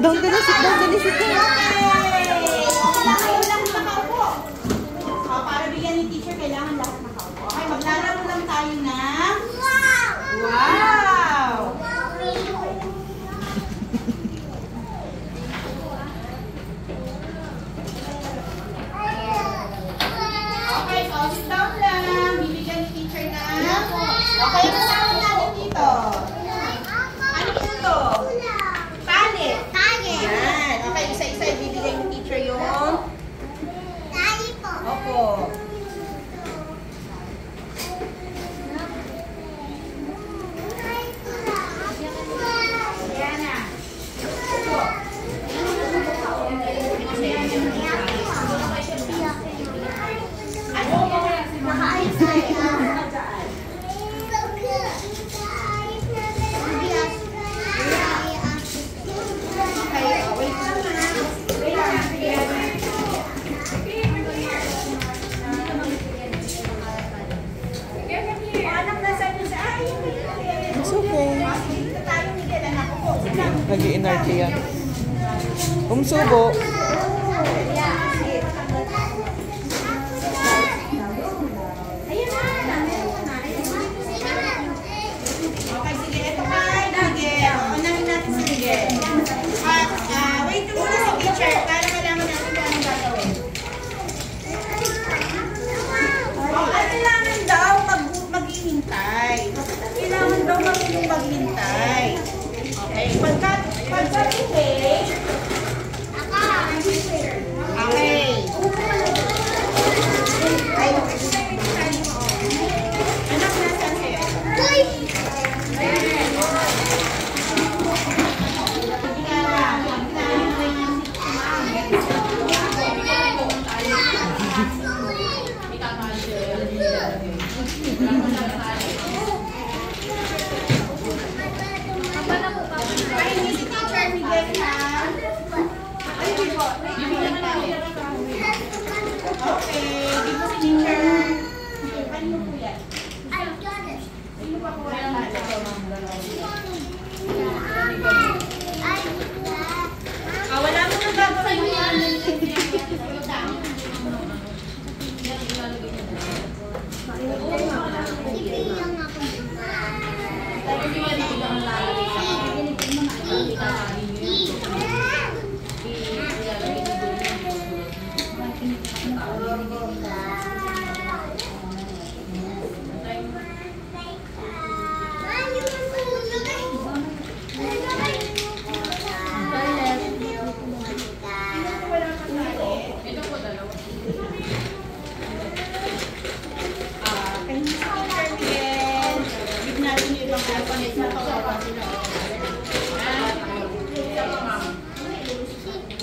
down, dali, sit down, dali, sit down. Kayo lang nakaupo. Para bigyan ni teacher, kailangan lahat nakaupo. Okay, maglalaro lang tayo ng... Wow! Okay, so sit down lang. Bibigyan ni teacher na... Okay, ang tawag natin dito. Ano ito? Palit. Yan. Okay, isa-isa ibibigay ni teacher yung... Opo. Nag-i-inarte yan. Umsubo. Okay, sige. Ito kay Miguel. Unahin natin si Miguel. Wait muna si teacher para malaman natin kung anong gagawin. Kailangan daw maghihintay. Kailangan daw maghihintay. Okay, pagka-okay. Okay. Anak, nasan sa'yo?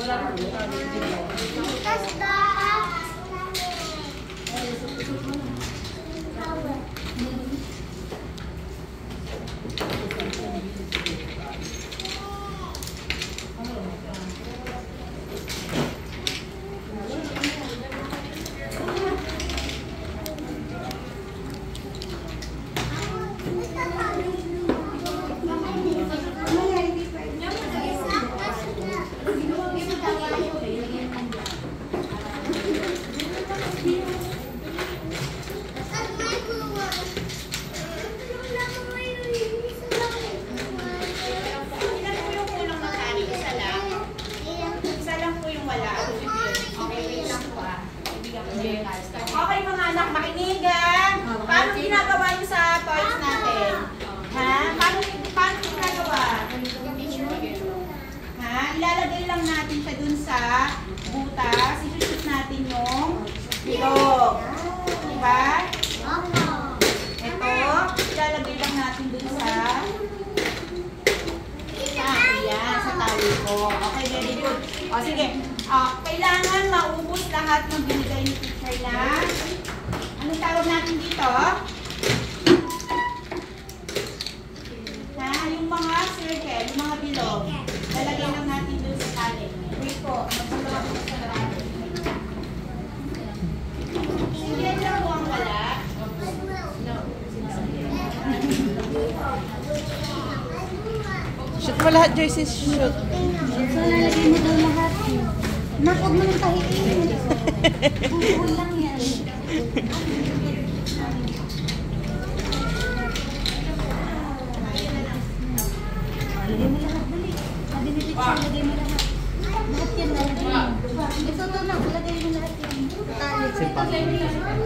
Wala mo nang gagawin yan. Okay mga anak, makinig ha. Paano ginagawa yung sa toys natin? Ha? Paano ginagawa? Ha? Ilalagay lang natin siya dun sa butas. Isushoot natin yung bilog. Diba? Ito, ilalagay lang natin dun sa yan, sa tali ko. Okay, very good. O sige, kailangan maubos lahat ng binigay ni teacher na. Anong tawag natin dito? Ha? Yung mga circle, yung mga bilog. Lalagay lang natin dun sa tali. Wait po, magpulawag ko sa tali. Single lang po ang wala. No. Shoot mo lahat, Joyce. Shoot. So, lalagay mo daw lahat. Nakod mo ng tahiin. Bubul lang yan. Lagay mo lahat, dali. Sabi ni teacher, lagay mo lahat. Lahat yan, lalagay mo. Ito na, lagay mo lahat yan. Tali.